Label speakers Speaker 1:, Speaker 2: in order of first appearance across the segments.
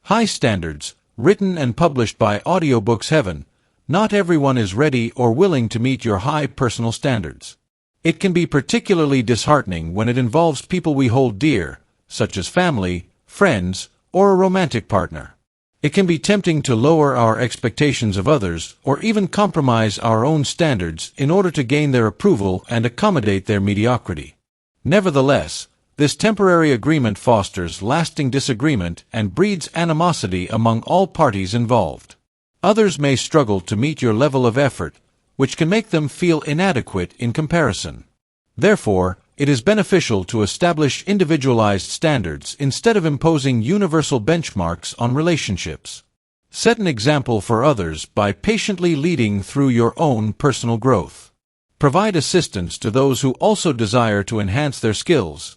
Speaker 1: High standards, written and published by Audiobooks Heaven. Not everyone is ready or willing to meet your high personal standards. It can be particularly disheartening when it involves people we hold dear, such as family, friends, or a romantic partner. It can be tempting to lower our expectations of others or even compromise our own standards in order to gain their approval and accommodate their mediocrity. Nevertheless, this temporary agreement fosters lasting disagreement and breeds animosity among all parties involved. Others may struggle to meet your level of effort, which can make them feel inadequate in comparison. Therefore, it is beneficial to establish individualized standards instead of imposing universal benchmarks on relationships. Set an example for others by patiently leading through your own personal growth. Provide assistance to those who also desire to enhance their skills.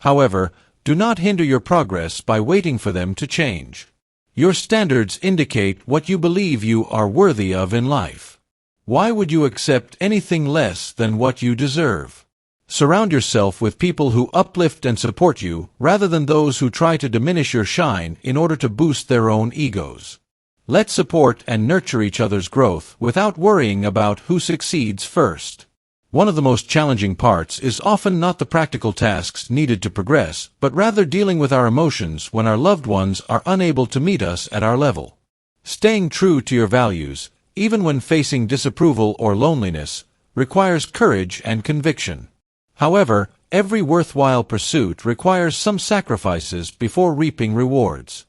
Speaker 1: However, do not hinder your progress by waiting for them to change. Your standards indicate what you believe you are worthy of in life. Why would you accept anything less than what you deserve? Surround yourself with people who uplift and support you, rather than those who try to diminish your shine in order to boost their own egos. Let's support and nurture each other's growth without worrying about who succeeds first. One of the most challenging parts is often not the practical tasks needed to progress, but rather dealing with our emotions when our loved ones are unable to meet us at our level. Staying true to your values, even when facing disapproval or loneliness, requires courage and conviction. However, every worthwhile pursuit requires some sacrifices before reaping rewards.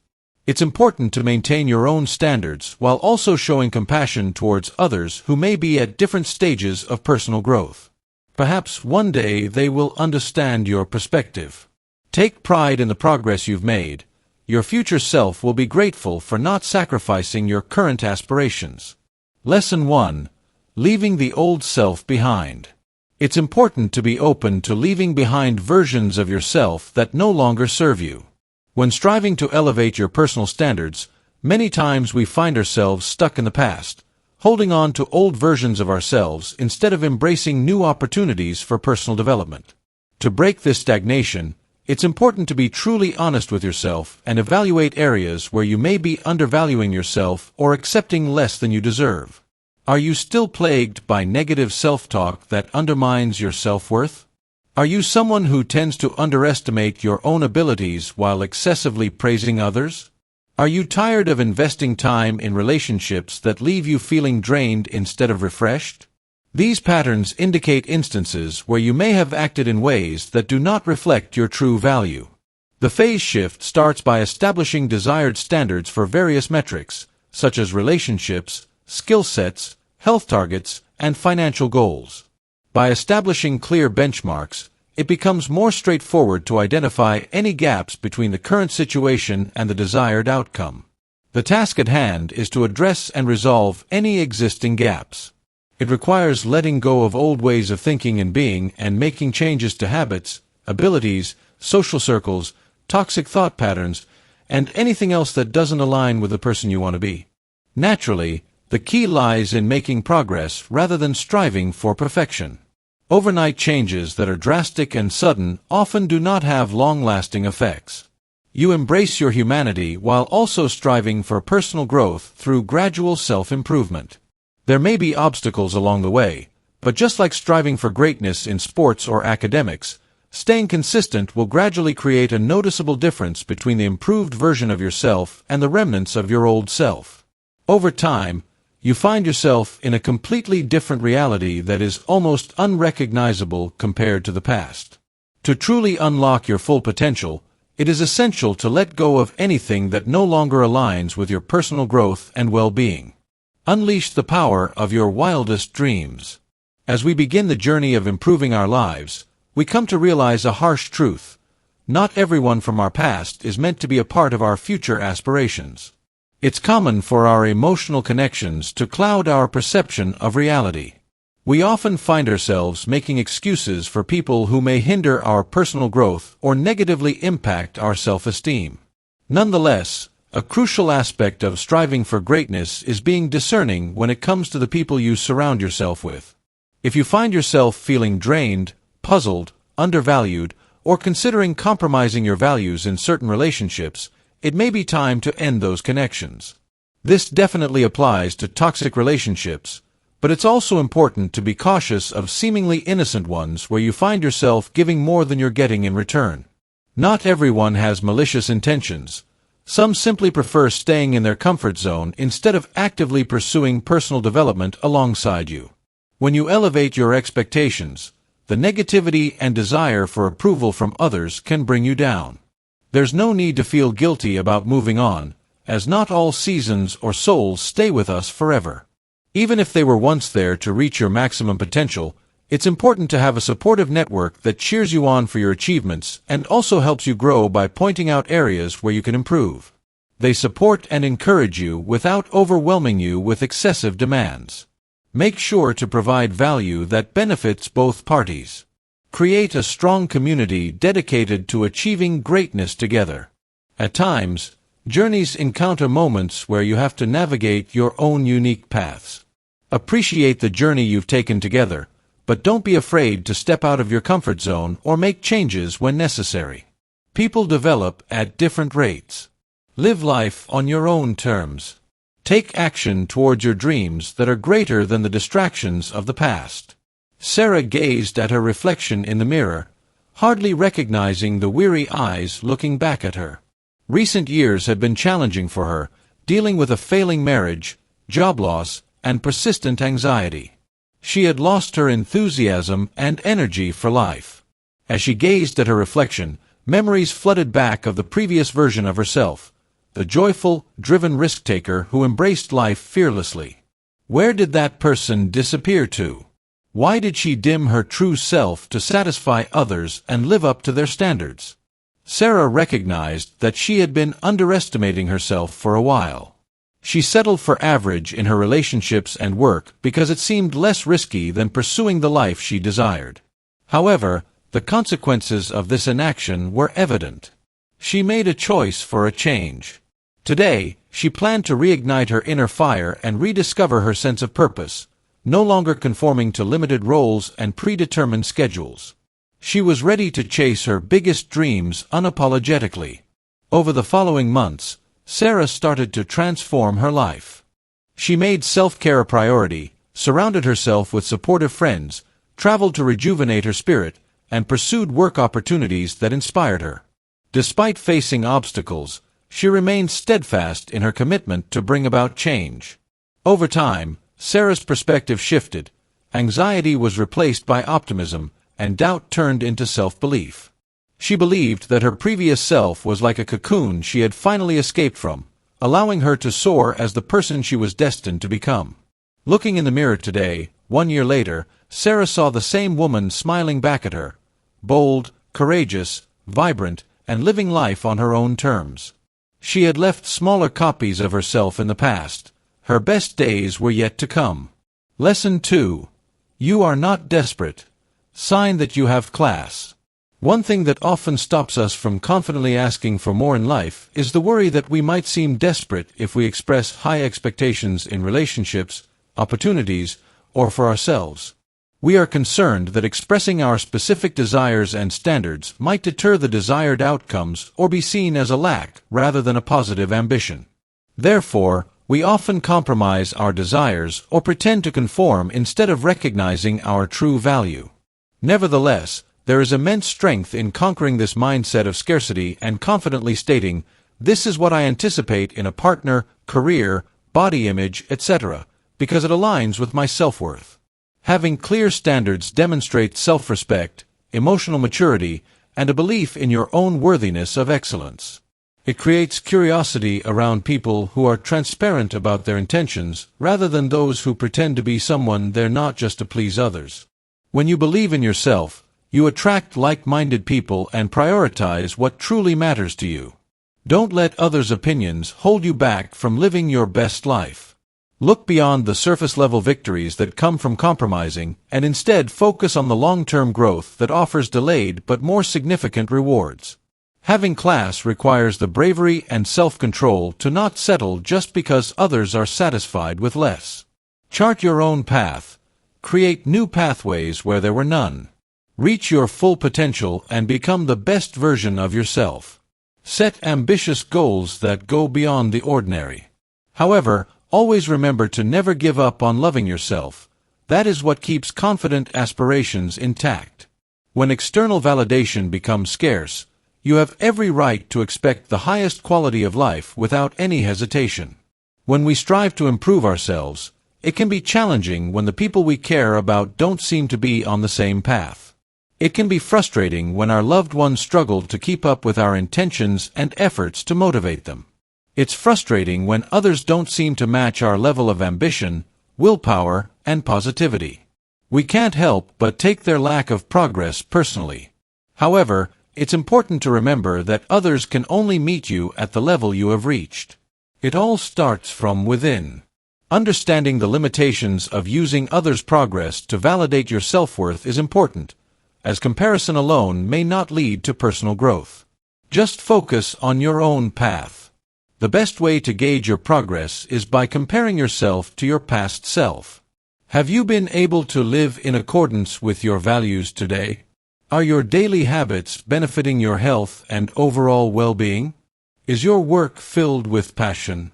Speaker 1: It's important to maintain your own standards while also showing compassion towards others who may be at different stages of personal growth. Perhaps one day they will understand your perspective. Take pride in the progress you've made. Your future self will be grateful for not sacrificing your current aspirations. Lesson 1. Leaving the old self behind. It's important to be open to leaving behind versions of yourself that no longer serve you. When striving to elevate your personal standards, many times we find ourselves stuck in the past, holding on to old versions of ourselves instead of embracing new opportunities for personal development. To break this stagnation, it's important to be truly honest with yourself and evaluate areas where you may be undervaluing yourself or accepting less than you deserve. Are you still plagued by negative self-talk that undermines your self-worth? Are you someone who tends to underestimate your own abilities while excessively praising others? Are you tired of investing time in relationships that leave you feeling drained instead of refreshed? These patterns indicate instances where you may have acted in ways that do not reflect your true value. The phase shift starts by establishing desired standards for various metrics, such as relationships, skill sets, health targets, and financial goals. By establishing clear benchmarks, it becomes more straightforward to identify any gaps between the current situation and the desired outcome. The task at hand is to address and resolve any existing gaps. It requires letting go of old ways of thinking and being and making changes to habits, abilities, social circles, toxic thought patterns, and anything else that doesn't align with the person you want to be. Naturally, the key lies in making progress rather than striving for perfection. Overnight changes that are drastic and sudden often do not have long-lasting effects. You embrace your humanity while also striving for personal growth through gradual self-improvement. There may be obstacles along the way, but just like striving for greatness in sports or academics, staying consistent will gradually create a noticeable difference between the improved version of yourself and the remnants of your old self. Over time, you find yourself in a completely different reality that is almost unrecognizable compared to the past. To truly unlock your full potential, it is essential to let go of anything that no longer aligns with your personal growth and well-being. Unleash the power of your wildest dreams. As we begin the journey of improving our lives, we come to realize a harsh truth. Not everyone from our past is meant to be a part of our future aspirations. It's common for our emotional connections to cloud our perception of reality. We often find ourselves making excuses for people who may hinder our personal growth or negatively impact our self-esteem. Nonetheless, a crucial aspect of striving for greatness is being discerning when it comes to the people you surround yourself with. If you find yourself feeling drained, puzzled, undervalued, or considering compromising your values in certain relationships, it may be time to end those connections. This definitely applies to toxic relationships, but it's also important to be cautious of seemingly innocent ones where you find yourself giving more than you're getting in return. Not everyone has malicious intentions. Some simply prefer staying in their comfort zone instead of actively pursuing personal development alongside you. When you elevate your expectations, the negativity and desire for approval from others can bring you down. There's no need to feel guilty about moving on, as not all seasons or souls stay with us forever. Even if they were once there to reach your maximum potential, it's important to have a supportive network that cheers you on for your achievements and also helps you grow by pointing out areas where you can improve. They support and encourage you without overwhelming you with excessive demands. Make sure to provide value that benefits both parties. Create a strong community dedicated to achieving greatness together. At times, journeys encounter moments where you have to navigate your own unique paths. Appreciate the journey you've taken together, but don't be afraid to step out of your comfort zone or make changes when necessary. People develop at different rates. Live life on your own terms. Take action towards your dreams that are greater than the distractions of the past. Sarah gazed at her reflection in the mirror, hardly recognizing the weary eyes looking back at her. Recent years had been challenging for her, dealing with a failing marriage, job loss, and persistent anxiety. She had lost her enthusiasm and energy for life. As she gazed at her reflection, memories flooded back of the previous version of herself, the joyful, driven risk-taker who embraced life fearlessly. Where did that person disappear to? Why did she dim her true self to satisfy others and live up to their standards? Sarah recognized that she had been underestimating herself for a while. She settled for average in her relationships and work because it seemed less risky than pursuing the life she desired. However, the consequences of this inaction were evident. She made a choice for a change. Today, she planned to reignite her inner fire and rediscover her sense of purpose, no longer conforming to limited roles and predetermined schedules. She was ready to chase her biggest dreams unapologetically. Over the following months, Sarah started to transform her life. She made self-care a priority, surrounded herself with supportive friends, traveled to rejuvenate her spirit, and pursued work opportunities that inspired her. Despite facing obstacles, she remained steadfast in her commitment to bring about change. Over time, Sarah's perspective shifted. Anxiety was replaced by optimism, and doubt turned into self-belief. She believed that her previous self was like a cocoon she had finally escaped from, allowing her to soar as the person she was destined to become. Looking in the mirror today, 1 year later, Sarah saw the same woman smiling back at her, bold, courageous, vibrant, and living life on her own terms. She had left smaller copies of herself in the past. Her best days were yet to come. Lesson 2. You are not desperate. Sign that you have class. One thing that often stops us from confidently asking for more in life is the worry that we might seem desperate if we express high expectations in relationships, opportunities, or for ourselves. We are concerned that expressing our specific desires and standards might deter the desired outcomes or be seen as a lack rather than a positive ambition. Therefore, we often compromise our desires or pretend to conform instead of recognizing our true value. Nevertheless, there is immense strength in conquering this mindset of scarcity and confidently stating, "This is what I anticipate in a partner, career, body image, etc., because it aligns with my self-worth." Having clear standards demonstrates self-respect, emotional maturity, and a belief in your own worthiness of excellence. It creates curiosity around people who are transparent about their intentions, rather than those who pretend to be someone they're not just to please others. When you believe in yourself, you attract like-minded people and prioritize what truly matters to you. Don't let others' opinions hold you back from living your best life. Look beyond the surface-level victories that come from compromising and instead focus on the long-term growth that offers delayed but more significant rewards. Having class requires the bravery and self-control to not settle just because others are satisfied with less. Chart your own path. Create new pathways where there were none. Reach your full potential and become the best version of yourself. Set ambitious goals that go beyond the ordinary. However, always remember to never give up on loving yourself. That is what keeps confident aspirations intact. When external validation becomes scarce, you have every right to expect the highest quality of life without any hesitation. When we strive to improve ourselves, it can be challenging when the people we care about don't seem to be on the same path. It can be frustrating when our loved ones struggle to keep up with our intentions and efforts to motivate them. It's frustrating when others don't seem to match our level of ambition, willpower, and positivity. We can't help but take their lack of progress personally. However, it's important to remember that others can only meet you at the level you have reached. It all starts from within. Understanding the limitations of using others' progress to validate your self-worth is important, as comparison alone may not lead to personal growth. Just focus on your own path. The best way to gauge your progress is by comparing yourself to your past self. Have you been able to live in accordance with your values today? Are your daily habits benefiting your health and overall well-being? Is your work filled with passion?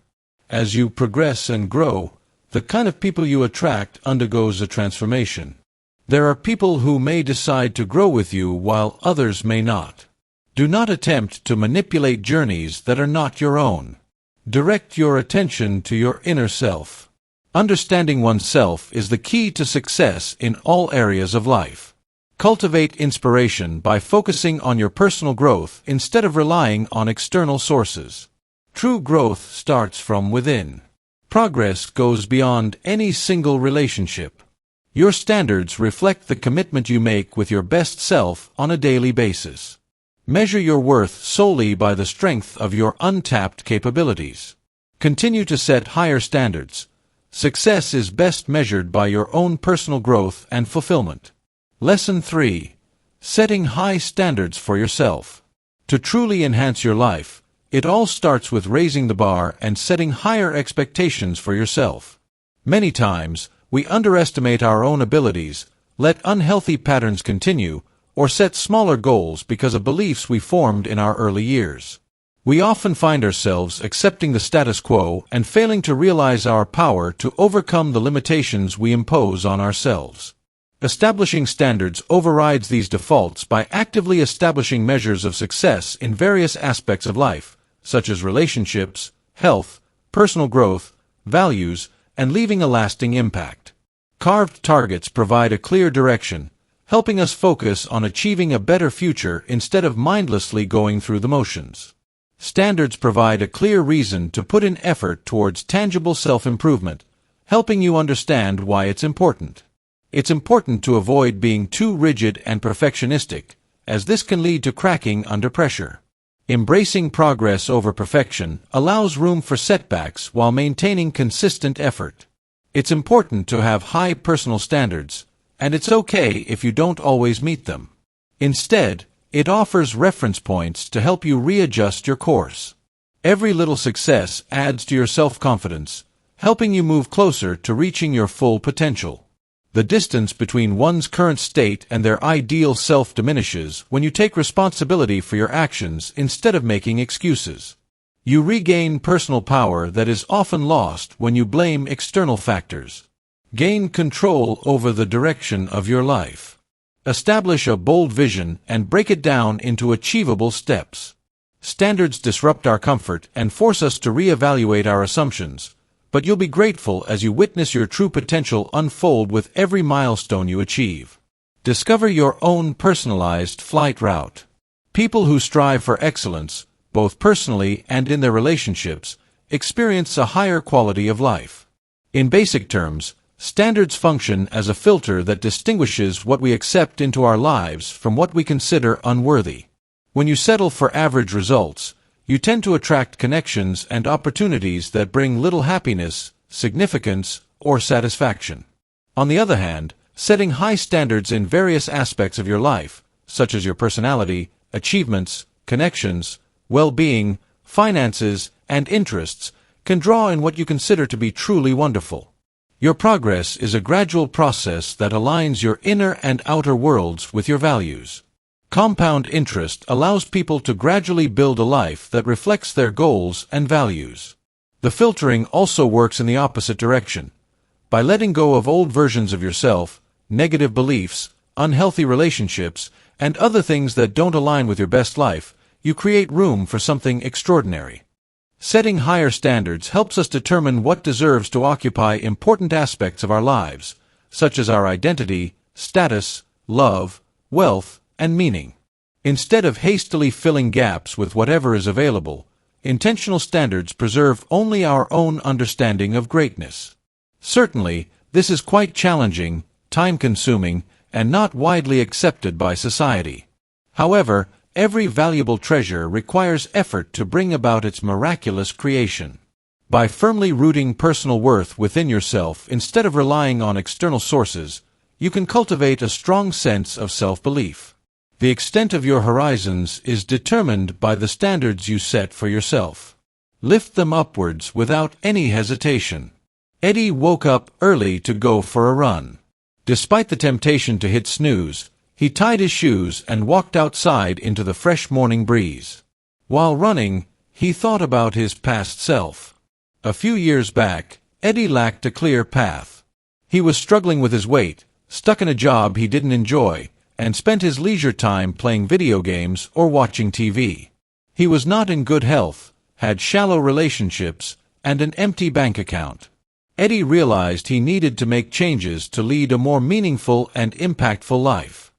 Speaker 1: As you progress and grow, the kind of people you attract undergoes a transformation. There are people who may decide to grow with you while others may not. Do not attempt to manipulate journeys that are not your own. Direct your attention to your inner self. Understanding oneself is the key to success in all areas of life. Cultivate inspiration by focusing on your personal growth instead of relying on external sources. True growth starts from within. Progress goes beyond any single relationship. Your standards reflect the commitment you make with your best self on a daily basis. Measure your worth solely by the strength of your untapped capabilities. Continue to set higher standards. Success is best measured by your own personal growth and fulfillment. Lesson 3. Setting high standards for yourself. To truly enhance your life, it all starts with raising the bar and setting higher expectations for yourself. Many times, we underestimate our own abilities, let unhealthy patterns continue, or set smaller goals because of beliefs we formed in our early years. We often find ourselves accepting the status quo and failing to realize our power to overcome the limitations we impose on ourselves. Establishing standards overrides these defaults by actively establishing measures of success in various aspects of life, such as relationships, health, personal growth, values, and leaving a lasting impact. Carved targets provide a clear direction, helping us focus on achieving a better future instead of mindlessly going through the motions. Standards provide a clear reason to put in effort towards tangible self-improvement, helping you understand why it's important. It's important to avoid being too rigid and perfectionistic, as this can lead to cracking under pressure. Embracing progress over perfection allows room for setbacks while maintaining consistent effort. It's important to have high personal standards, and it's okay if you don't always meet them. Instead, it offers reference points to help you readjust your course. Every little success adds to your self-confidence, helping you move closer to reaching your full potential. The distance between one's current state and their ideal self diminishes when you take responsibility for your actions instead of making excuses. You regain personal power that is often lost when you blame external factors. Gain control over the direction of your life. Establish a bold vision and break it down into achievable steps. Standards disrupt our comfort and force us to reevaluate our assumptions, but you'll be grateful as you witness your true potential unfold with every milestone you achieve. Discover your own personalized flight route. People who strive for excellence, both personally and in their relationships, experience a higher quality of life. In basic terms, standards function as a filter that distinguishes what we accept into our lives from what we consider unworthy. When you settle for average results, you tend to attract connections and opportunities that bring little happiness, significance, or satisfaction. On the other hand, setting high standards in various aspects of your life, such as your personality, achievements, connections, well-being, finances, and interests, can draw in what you consider to be truly wonderful. Your progress is a gradual process that aligns your inner and outer worlds with your values. Compound interest allows people to gradually build a life that reflects their goals and values. The filtering also works in the opposite direction. By letting go of old versions of yourself, negative beliefs, unhealthy relationships, and other things that don't align with your best life, you create room for something extraordinary. Setting higher standards helps us determine what deserves to occupy important aspects of our lives, such as our identity, status, love, wealth, and meaning. Instead of hastily filling gaps with whatever is available, intentional standards preserve only our own understanding of greatness. Certainly, this is quite challenging, time-consuming, and not widely accepted by society. However, every valuable treasure requires effort to bring about its miraculous creation. By firmly rooting personal worth within yourself instead of relying on external sources, you can cultivate a strong sense of self-belief. The extent of your horizons is determined by the standards you set for yourself. Lift them upwards without any hesitation. Eddie woke up early to go for a run. Despite the temptation to hit snooze, he tied his shoes and walked outside into the fresh morning breeze. While running, he thought about his past self. A few years back, Eddie lacked a clear path. He was struggling with his weight, stuck in a job he didn't enjoy, and spent his leisure time playing video games or watching TV. He was not in good health, had shallow relationships, and an empty bank account. Eddie realized he needed to make changes to lead a more meaningful and impactful life.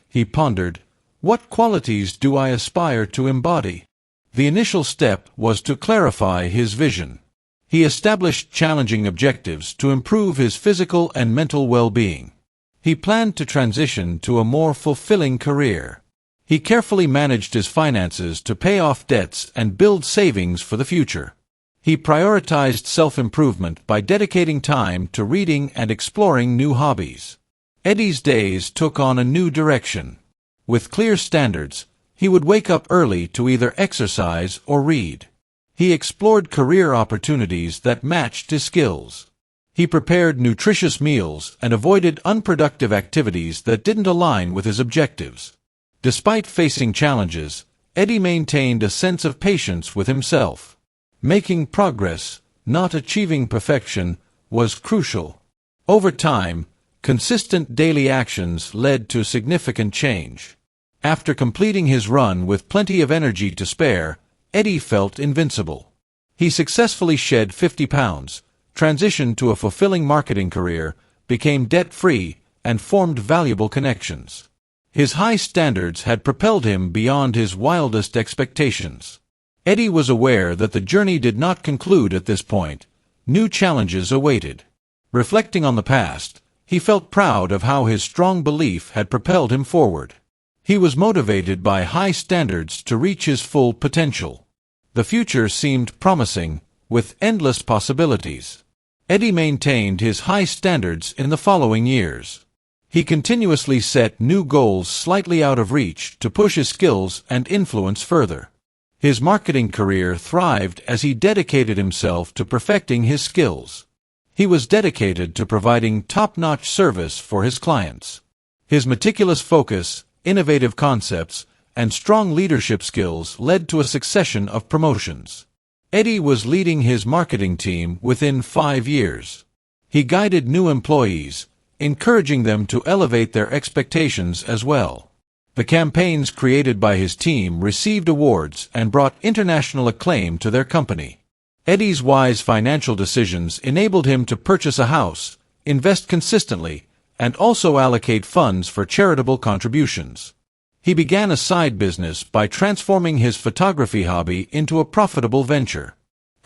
Speaker 1: He pondered, what qualities do I aspire to embody? The initial step was to clarify his vision. He established challenging objectives to improve his physical and mental well-being. He planned to transition to a more fulfilling career. He carefully managed his finances to pay off debts and build savings for the future. He prioritized self-improvement by dedicating time to reading and exploring new hobbies. Eddie's days took on a new direction. With clear standards, he would wake up early to either exercise or read. He explored career opportunities that matched his skills. He prepared nutritious meals and avoided unproductive activities that didn't align with his objectives. Despite facing challenges, Eddie maintained a sense of patience with himself. Making progress, not achieving perfection, was crucial. Over time, consistent daily actions led to significant change. After completing his run with plenty of energy to spare, Eddie felt invincible. He successfully shed 50 pounds, transitioned to a fulfilling marketing career, became debt-free, and formed valuable connections. His high standards had propelled him beyond his wildest expectations. Eddie was aware that the journey did not conclude at this point. New challenges awaited. Reflecting on the past, he felt proud of how his strong belief had propelled him forward. He was motivated by high standards to reach his full potential. The future seemed promising, with endless possibilities. Eddie maintained his high standards in the following years. He continuously set new goals slightly out of reach to push his skills and influence further. His marketing career thrived as he dedicated himself to perfecting his skills. He was dedicated to providing top-notch service for his clients. His meticulous focus, innovative concepts, and strong leadership skills led to a succession of promotions. Eddie was leading his marketing team within 5 years. He guided new employees, encouraging them to elevate their expectations as well. The campaigns created by his team received awards and brought international acclaim to their company. Eddie's wise financial decisions enabled him to purchase a house, invest consistently, and also allocate funds for charitable contributions. He began a side business by transforming his photography hobby into a profitable venture.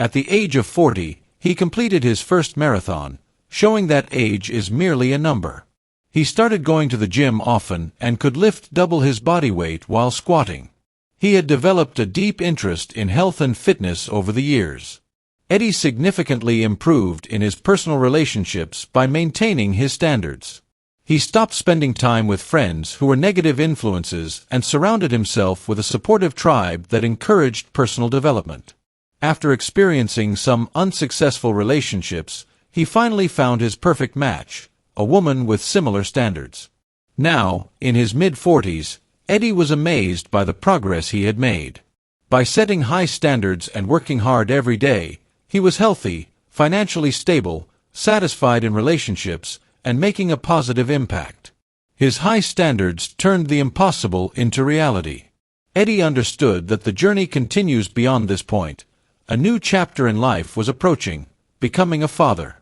Speaker 1: At the age of 40, he completed his first marathon, showing that age is merely a number. He started going to the gym often and could lift double his body weight while squatting. He had developed a deep interest in health and fitness over the years. Eddie significantly improved in his personal relationships by maintaining his standards. He stopped spending time with friends who were negative influences and surrounded himself with a supportive tribe that encouraged personal development. After experiencing some unsuccessful relationships, he finally found his perfect match, a woman with similar standards. Now, in his mid-40s, Eddie was amazed by the progress he had made. By setting high standards and working hard every day, he was healthy, financially stable, satisfied in relationships, and making a positive impact. His high standards turned the impossible into reality. Eddie understood that the journey continues beyond this point. A new chapter in life was approaching, becoming a father.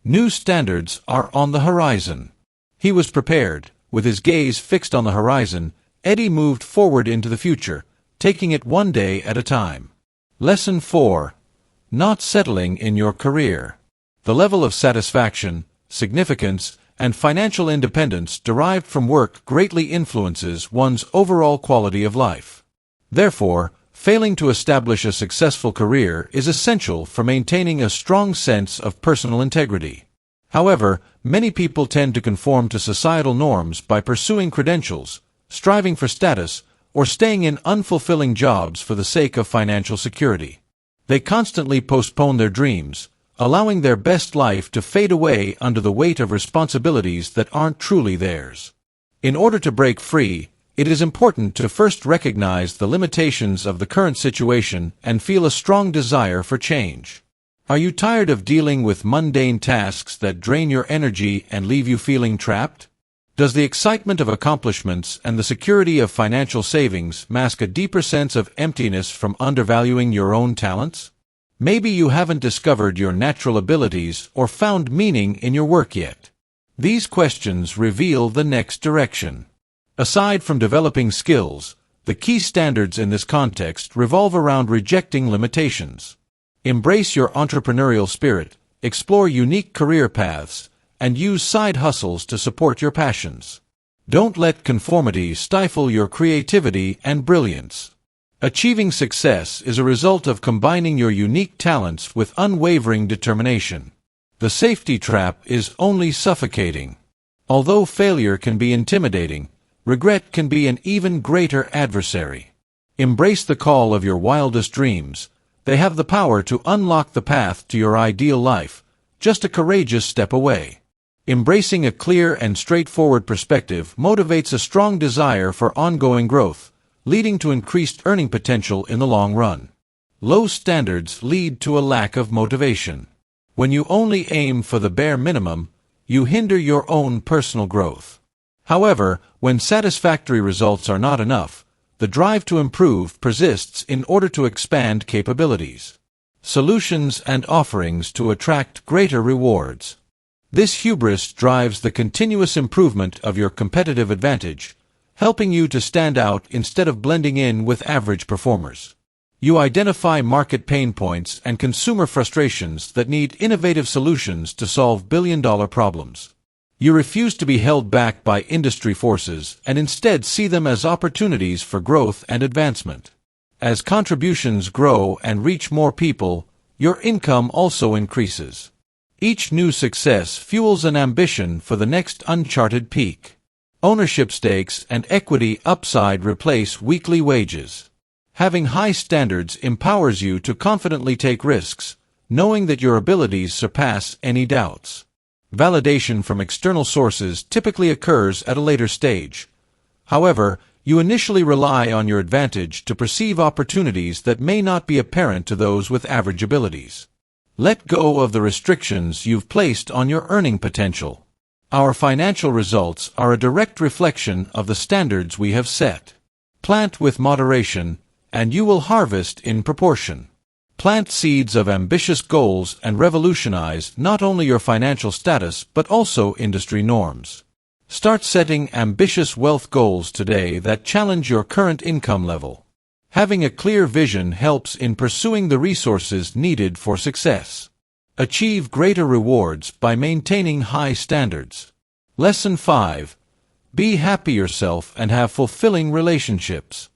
Speaker 1: New standards are on the horizon. He was prepared. With his gaze fixed on the horizon, Eddie moved forward into the future, taking it one day at a time. Lesson 4. Not settling in your career. The level of satisfaction, significance, and financial independence derived from work greatly influences one's overall quality of life. Therefore, failing to establish a successful career is essential for maintaining a strong sense of personal integrity. However, many people tend to conform to societal norms by pursuing credentials, striving for status, or staying in unfulfilling jobs for the sake of financial security. They constantly postpone their dreams, allowing their best life to fade away under the weight of responsibilities that aren't truly theirs. In order to break free, it is important to first recognize the limitations of the current situation and feel a strong desire for change. Are you tired of dealing with mundane tasks that drain your energy and leave you feeling trapped? Does the excitement of accomplishments and the security of financial savings mask a deeper sense of emptiness from undervaluing your own talents? Maybe you haven't discovered your natural abilities or found meaning in your work yet. These questions reveal the next direction. Aside from developing skills, the key standards in this context revolve around rejecting limitations. Embrace your entrepreneurial spirit, explore unique career paths, and use side hustles to support your passions. Don't let conformity stifle your creativity and brilliance. Achieving success is a result of combining your unique talents with unwavering determination. The safety trap is only suffocating. Although failure can be intimidating, regret can be an even greater adversary. Embrace the call of your wildest dreams. They have the power to unlock the path to your ideal life, just a courageous step away. Embracing a clear and straightforward perspective motivates a strong desire for ongoing growth, leading to increased earning potential in the long run. Low standards lead to a lack of motivation. When you only aim for the bare minimum, you hinder your own personal growth. However, when satisfactory results are not enough, the drive to improve persists in order to expand capabilities, solutions, and offerings to attract greater rewards. This hubris drives the continuous improvement of your competitive advantage, helping you to stand out instead of blending in with average performers. You identify market pain points and consumer frustrations that need innovative solutions to solve billion-dollar problems. You refuse to be held back by industry forces and instead see them as opportunities for growth and advancement. As contributions grow and reach more people, your income also increases. Each new success fuels an ambition for the next uncharted peak. Ownership stakes and equity upside replace weekly wages. Having high standards empowers you to confidently take risks, knowing that your abilities surpass any doubts. Validation from external sources typically occurs at a later stage. However, you initially rely on your advantage to perceive opportunities that may not be apparent to those with average abilities. Let go of the restrictions you've placed on your earning potential. Our financial results are a direct reflection of the standards we have set. Plant with moderation, and you will harvest in proportion. Plant seeds of ambitious goals and revolutionize not only your financial status but also industry norms. Start setting ambitious wealth goals today that challenge your current income level. Having a clear vision helps in pursuing the resources needed for success. Achieve greater rewards by maintaining high standards. Lesson 5. Be happy yourself and have fulfilling relationships.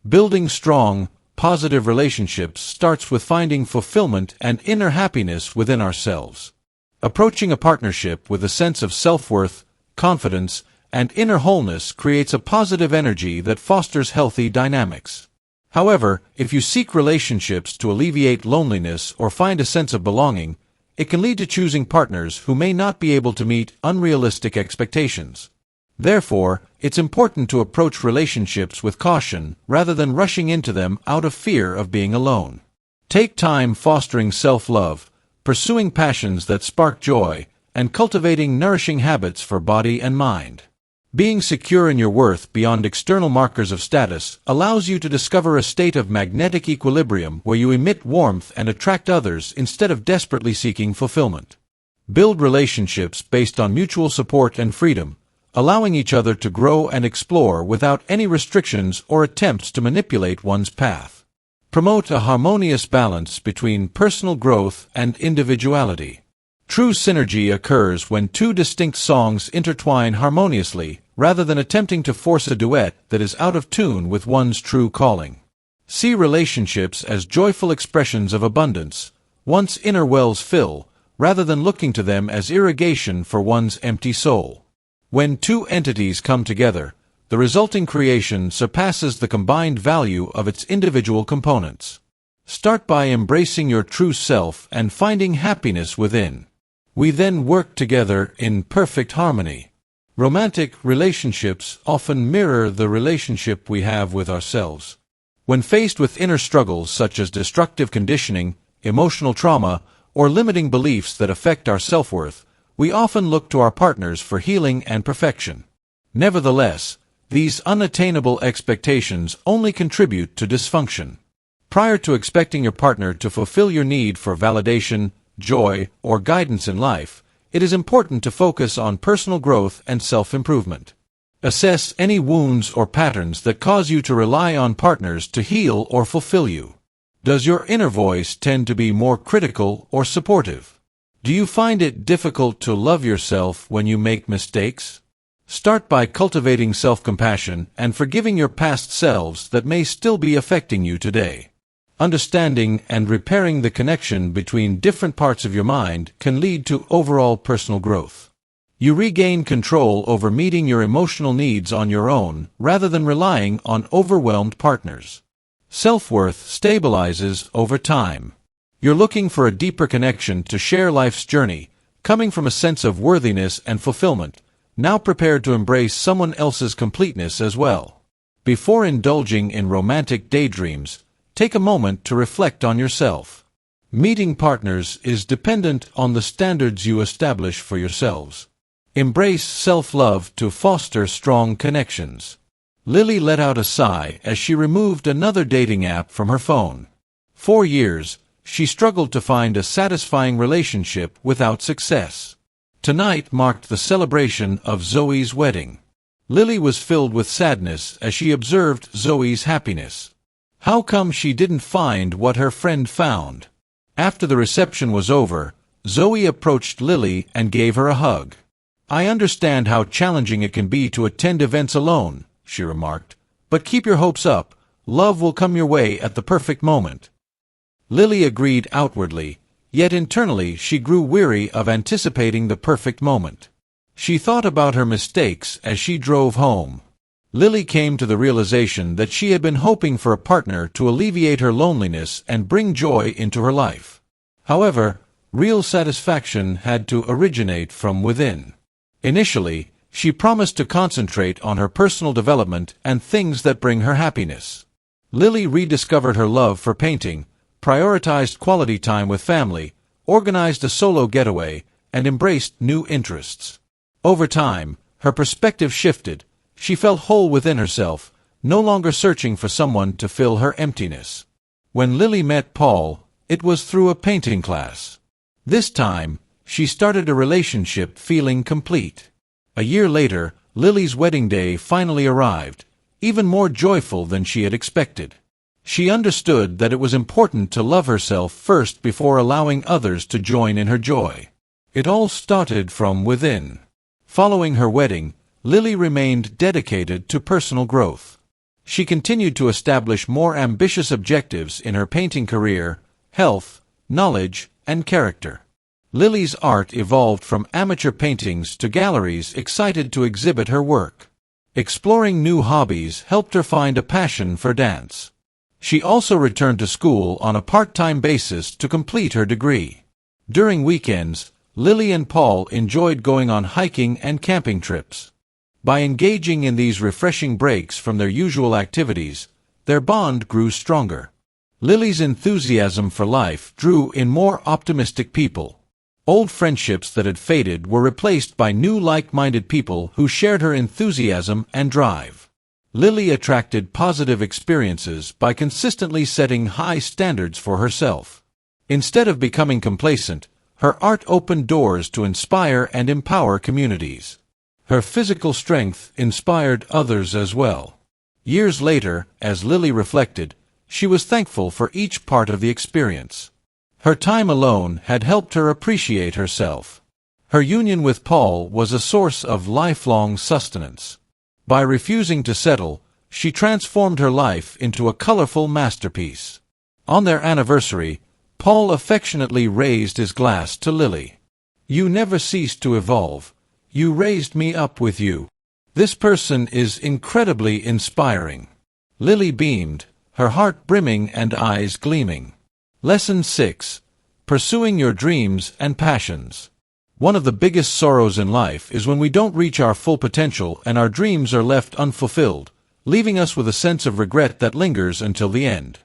Speaker 1: Building strong, positive relationships starts with finding fulfillment and inner happiness within ourselves. Approaching a partnership with a sense of self-worth, confidence, and inner wholeness creates a positive energy that fosters healthy dynamics. However, if you seek relationships to alleviate loneliness or find a sense of belonging, it can lead to choosing partners who may not be able to meet unrealistic expectations. Therefore, it's important to approach relationships with caution rather than rushing into them out of fear of being alone. Take time fostering self-love, pursuing passions that spark joy, and cultivating nourishing habits for body and mind. Being secure in your worth beyond external markers of status allows you to discover a state of magnetic equilibrium where you emit warmth and attract others instead of desperately seeking fulfillment. Build relationships based on mutual support and freedom, allowing each other to grow and explore without any restrictions or attempts to manipulate one's path. Promote a harmonious balance between personal growth and individuality. True synergy occurs when two distinct songs intertwine harmoniously, rather than attempting to force a duet that is out of tune with one's true calling. See relationships as joyful expressions of abundance, one's inner wells fill, rather than looking to them as irrigation for one's empty soul. When two entities come together, the resulting creation surpasses the combined value of its individual components. Start by embracing your true self and finding happiness within. We then work together in perfect harmony. Romantic relationships often mirror the relationship we have with ourselves. When faced with inner struggles such as destructive conditioning, emotional trauma, or limiting beliefs that affect our self-worth, we often look to our partners for healing and perfection. Nevertheless, these unattainable expectations only contribute to dysfunction. Prior to expecting your partner to fulfill your need for validation, joy, or guidance in life, it is important to focus on personal growth and self-improvement. Assess any wounds or patterns that cause you to rely on partners to heal or fulfill you. Does your inner voice tend to be more critical or supportive? Do you find it difficult to love yourself when you make mistakes? Start by cultivating self-compassion and forgiving your past selves that may still be affecting you today. Understanding and repairing the connection between different parts of your mind can lead to overall personal growth. You regain control over meeting your emotional needs on your own rather than relying on overwhelmed partners. Self-worth stabilizes over time. You're looking for a deeper connection to share life's journey, coming from a sense of worthiness and fulfillment, now prepared to embrace someone else's completeness as well. Before indulging in romantic daydreams, take a moment to reflect on yourself. Meeting partners is dependent on the standards you establish for yourselves. Embrace self-love to foster strong connections. Lily let out a sigh as she removed another dating app from her phone. For years, she struggled to find a satisfying relationship without success. Tonight marked the celebration of Zoe's wedding. Lily was filled with sadness as she observed Zoe's happiness. How come she didn't find what her friend found? After the reception was over, Zoe approached Lily and gave her a hug. "I understand how challenging it can be to attend events alone," she remarked, "but keep your hopes up. Love will come your way at the perfect moment." Lily agreed outwardly, yet internally she grew weary of anticipating the perfect moment. She thought about her mistakes as she drove home. Lily came to the realization that she had been hoping for a partner to alleviate her loneliness and bring joy into her life. However, real satisfaction had to originate from within. Initially, she promised to concentrate on her personal development and things that bring her happiness. Lily rediscovered her love for painting, prioritized quality time with family, organized a solo getaway, and embraced new interests. Over time, her perspective shifted. She felt whole within herself, no longer searching for someone to fill her emptiness. When Lily met Paul, it was through a painting class. This time, she started a relationship feeling complete. A year later, Lily's wedding day finally arrived, even more joyful than she had expected. She understood that it was important to love herself first before allowing others to join in her joy. It all started from within. Following her wedding, Lily remained dedicated to personal growth. She continued to establish more ambitious objectives in her painting career, health, knowledge, and character. Lily's art evolved from amateur paintings to galleries excited to exhibit her work. Exploring new hobbies helped her find a passion for dance. She also returned to school on a part-time basis to complete her degree. During weekends, Lily and Paul enjoyed going on hiking and camping trips. By engaging in these refreshing breaks from their usual activities, their bond grew stronger. Lily's enthusiasm for life drew in more optimistic people. Old friendships that had faded were replaced by new like-minded people who shared her enthusiasm and drive. Lily attracted positive experiences by consistently setting high standards for herself. Instead of becoming complacent, her art opened doors to inspire and empower communities. Her physical strength inspired others as well. Years later, as Lily reflected, she was thankful for each part of the experience. Her time alone had helped her appreciate herself. Her union with Paul was a source of lifelong sustenance. By refusing to settle, she transformed her life into a colorful masterpiece. On their anniversary, Paul affectionately raised his glass to Lily. "You never ceased to evolve. You raised me up with you. This person is incredibly inspiring." Lily beamed, her heart brimming and eyes gleaming. Lesson 6. Pursuing your dreams and passions. One of the biggest sorrows in life is when we don't reach our full potential and our dreams are left unfulfilled, leaving us with a sense of regret that lingers until the end.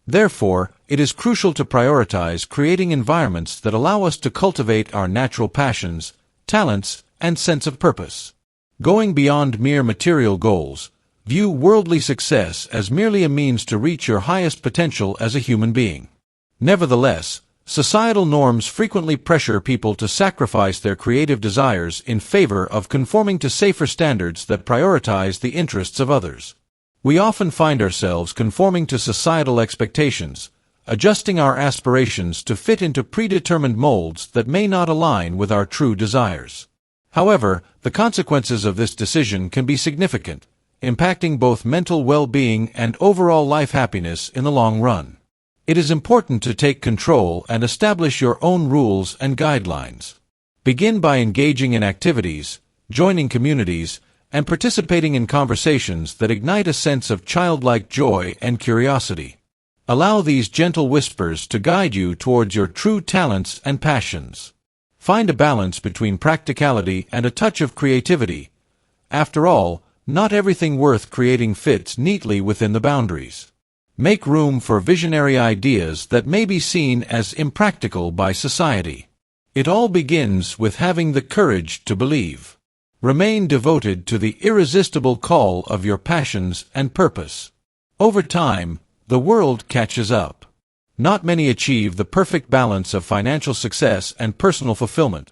Speaker 1: Therefore, it is crucial to prioritize creating environments that allow us to cultivate our natural passions, talents, and sense of purpose. Going beyond mere material goals, view worldly success as merely a means to reach your highest potential as a human being. Nevertheless, societal norms frequently pressure people to sacrifice their creative desires in favor of conforming to safer standards that prioritize the interests of others. We often find ourselves conforming to societal expectations, adjusting our aspirations to fit into predetermined molds that may not align with our true desires. However, the consequences of this decision can be significant, impacting both mental well-being and overall life happiness in the long run. It is important to take control and establish your own rules and guidelines. Begin by engaging in activities, joining communities, and participating in conversations that ignite a sense of childlike joy and curiosity. Allow these gentle whispers to guide you towards your true talents and passions. Find a balance between practicality and a touch of creativity. After all, not everything worth creating fits neatly within the boundaries. Make room for visionary ideas that may be seen as impractical by society. It all begins with having the courage to believe. Remain devoted to the irresistible call of your passions and purpose. Over time, the world catches up. Not many achieve the perfect balance of financial success and personal fulfillment.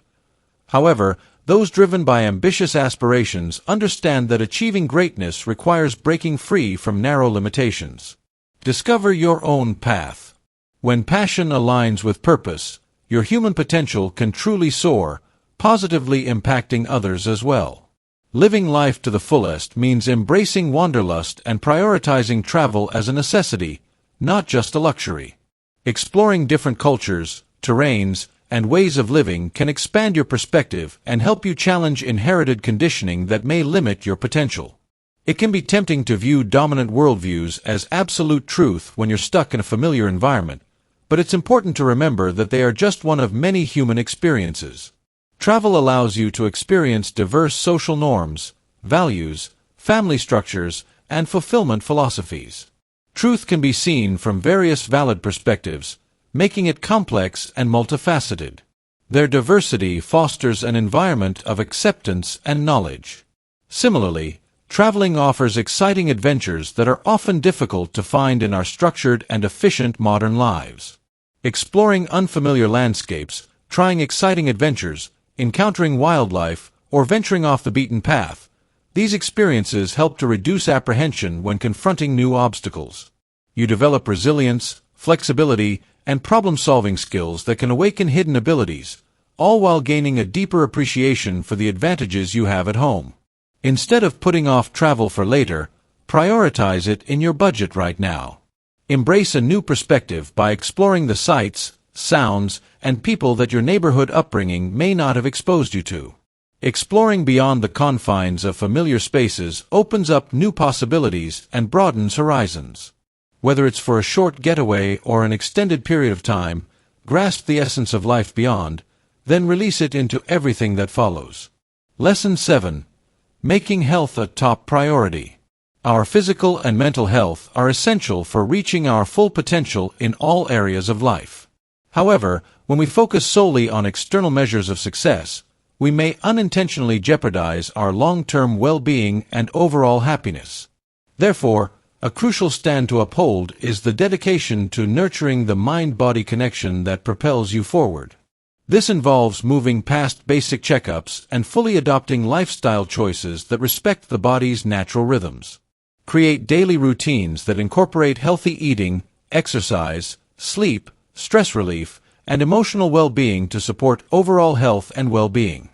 Speaker 1: However, those driven by ambitious aspirations understand that achieving greatness requires breaking free from narrow limitations. Discover your own path. When passion aligns with purpose, your human potential can truly soar, positively impacting others as well. Living life to the fullest means embracing wanderlust and prioritizing travel as a necessity, not just a luxury. Exploring different cultures, terrains, and ways of living can expand your perspective and help you challenge inherited conditioning that may limit your potential. It can be tempting to view dominant worldviews as absolute truth when you're stuck in a familiar environment, but it's important to remember that they are just one of many human experiences. Travel allows you to experience diverse social norms, values, family structures, and fulfillment philosophies. Truth can be seen from various valid perspectives, making it complex and multifaceted. Their diversity fosters an environment of acceptance and knowledge. Similarly, traveling offers exciting adventures that are often difficult to find in our structured and efficient modern lives. Exploring unfamiliar landscapes, trying exciting adventures, encountering wildlife, or venturing off the beaten path, these experiences help to reduce apprehension when confronting new obstacles. You develop resilience, flexibility, and problem-solving skills that can awaken hidden abilities, all while gaining a deeper appreciation for the advantages you have at home. Instead of putting off travel for later, prioritize it in your budget right now. Embrace a new perspective by exploring the sights, sounds, and people that your neighborhood upbringing may not have exposed you to. Exploring beyond the confines of familiar spaces opens up new possibilities and broadens horizons. Whether it's for a short getaway or an extended period of time, grasp the essence of life beyond, then release it into everything that follows. Lesson 7. Making health a top priority. Our physical and mental health are essential for reaching our full potential in all areas of life. However, when we focus solely on external measures of success, we may unintentionally jeopardize our long-term well-being and overall happiness. Therefore, a crucial stand to uphold is the dedication to nurturing the mind-body connection that propels you forward. This involves moving past basic checkups and fully adopting lifestyle choices that respect the body's natural rhythms. Create daily routines that incorporate healthy eating, exercise, sleep, stress relief, and emotional well-being to support overall health and well-being.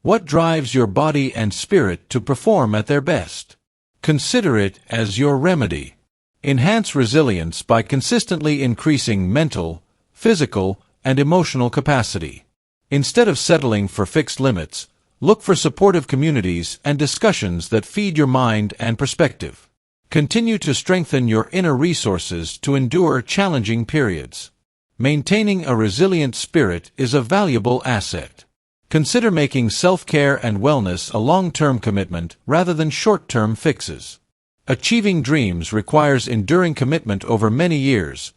Speaker 1: What drives your body and spirit to perform at their best? Consider it as your remedy. Enhance resilience by consistently increasing mental, physical, and emotional capacity. Instead of settling for fixed limits, look for supportive communities and discussions that feed your mind and perspective. Continue to strengthen your inner resources to endure challenging periods. Maintaining a resilient spirit is a valuable asset. Consider making self-care and wellness a long-term commitment rather than short-term fixes. Achieving dreams requires enduring commitment over many years.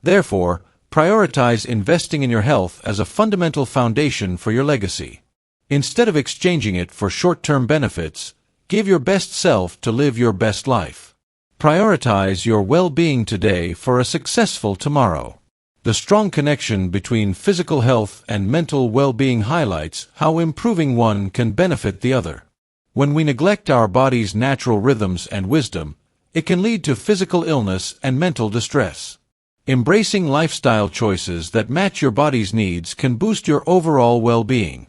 Speaker 1: Therefore, prioritize investing in your health as a fundamental foundation for your legacy. Instead of exchanging it for short-term benefits, give your best self to live your best life. Prioritize your well-being today for a successful tomorrow. The strong connection between physical health and mental well-being highlights how improving one can benefit the other. When we neglect our body's natural rhythms and wisdom, it can lead to physical illness and mental distress. Embracing lifestyle choices that match your body's needs can boost your overall well-being.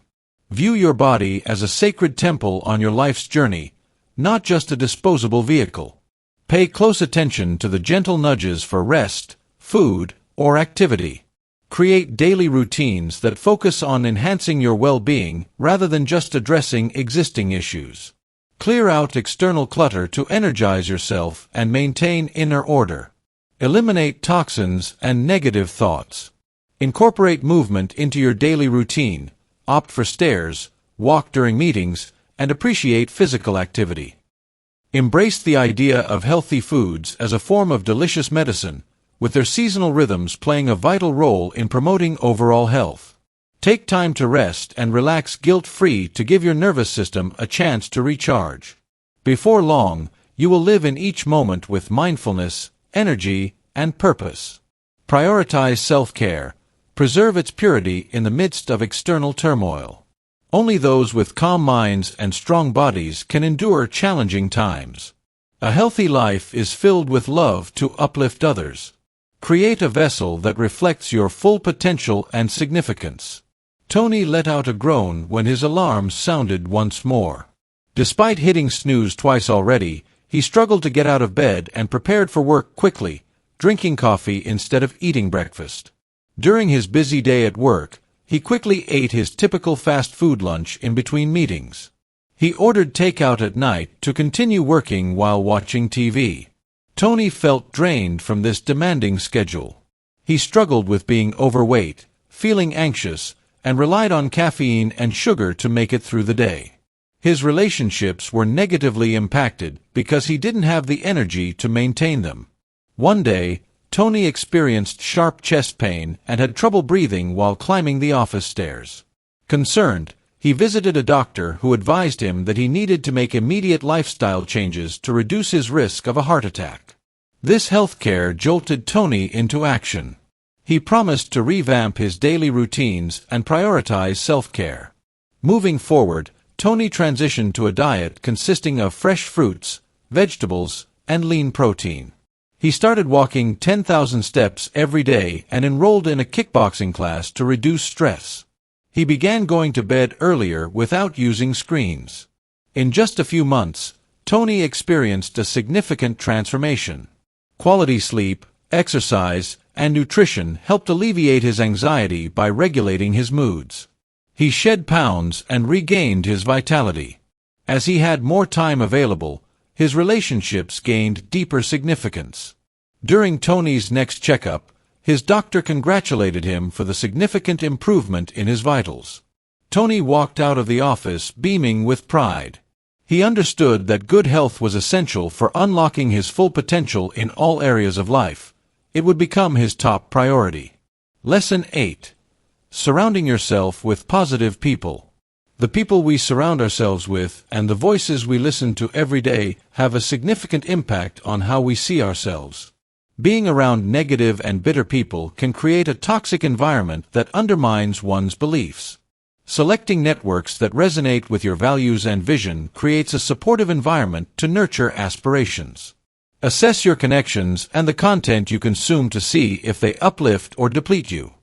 Speaker 1: View your body as a sacred temple on your life's journey, not just a disposable vehicle. Pay close attention to the gentle nudges for rest, food, or activity. Create daily routines that focus on enhancing your well-being rather than just addressing existing issues. Clear out external clutter to energize yourself and maintain inner order. Eliminate toxins and negative thoughts. Incorporate movement into your daily routine, opt for stairs, walk during meetings, and appreciate physical activity. Embrace the idea of healthy foods as a form of delicious medicine, with their seasonal rhythms playing a vital role in promoting overall health. Take time to rest and relax guilt-free to give your nervous system a chance to recharge. Before long, you will live in each moment with mindfulness, energy, and purpose. Prioritize self-care. Preserve its purity in the midst of external turmoil. Only those with calm minds and strong bodies can endure challenging times. A healthy life is filled with love to uplift others. Create a vessel that reflects your full potential and significance. Tony let out a groan when his alarm sounded once more. Despite hitting snooze twice already, he struggled to get out of bed and prepared for work quickly, drinking coffee instead of eating breakfast. During his busy day at work, he quickly ate his typical fast food lunch in between meetings. He ordered takeout at night to continue working while watching TV. Tony felt drained from this demanding schedule. He struggled with being overweight, feeling anxious, and relied on caffeine and sugar to make it through the day. His relationships were negatively impacted because he didn't have the energy to maintain them. One day, Tony experienced sharp chest pain and had trouble breathing while climbing the office stairs. Concerned, he visited a doctor who advised him that he needed to make immediate lifestyle changes to reduce his risk of a heart attack. This healthcare jolted Tony into action. He promised to revamp his daily routines and prioritize self-care. Moving forward, Tony transitioned to a diet consisting of fresh fruits, vegetables, and lean protein. He started walking 10,000 steps every day and enrolled in a kickboxing class to reduce stress. He began going to bed earlier without using screens. In just a few months, Tony experienced a significant transformation. Quality sleep, exercise, and nutrition helped alleviate his anxiety by regulating his moods. He shed pounds and regained his vitality. As he had more time available, his relationships gained deeper significance. During Tony's next checkup, his doctor congratulated him for the significant improvement in his vitals. Tony walked out of the office beaming with pride. He understood that good health was essential for unlocking his full potential in all areas of life. It would become his top priority. Lesson 8. Surrounding yourself with positive people. The people we surround ourselves with and the voices we listen to every day have a significant impact on how we see ourselves. Being around negative and bitter people can create a toxic environment that undermines one's beliefs. Selecting networks that resonate with your values and vision creates a supportive environment to nurture aspirations. Assess your connections and the content you consume to see if they uplift or deplete you.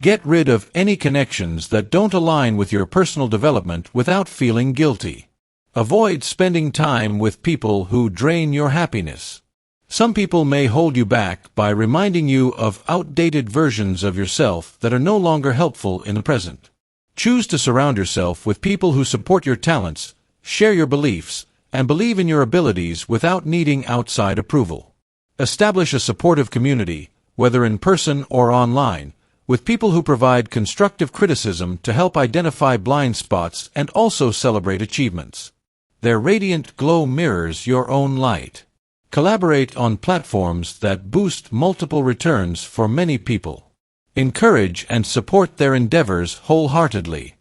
Speaker 1: Get rid of any connections that don't align with your personal development without feeling guilty. Avoid spending time with people who drain your happiness. Some people may hold you back by reminding you of outdated versions of yourself that are no longer helpful in the present. Choose to surround yourself with people who support your talents, share your beliefs, and believe in your abilities without needing outside approval. Establish a supportive community, whether in person or online, with people who provide constructive criticism to help identify blind spots and also celebrate achievements. Their radiant glow mirrors your own light. Collaborate on platforms that boost multiple returns for many people. Encourage and support their endeavors wholeheartedly.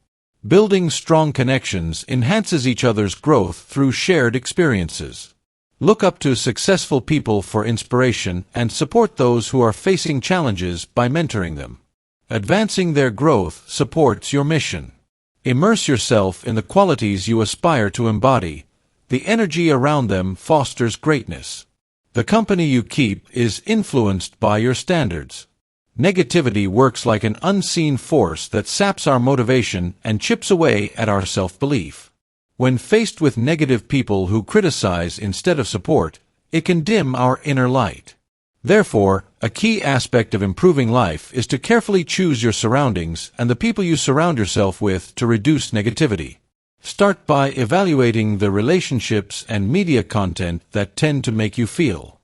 Speaker 1: Building strong connections enhances each other's growth through shared experiences. Look up to successful people for inspiration and support those who are facing challenges by mentoring them. Advancing their growth supports your mission. Immerse yourself in the qualities you aspire to embody. The energy around them fosters greatness. The company you keep is influenced by your standards. Negativity works like an unseen force that saps our motivation and chips away at our self-belief. When faced with negative people who criticize instead of support, it can dim our inner light. Therefore, a key aspect of improving life is to carefully choose your surroundings and the people you surround yourself with to reduce negativity. Start by evaluating the relationships and media content that tend to make you feel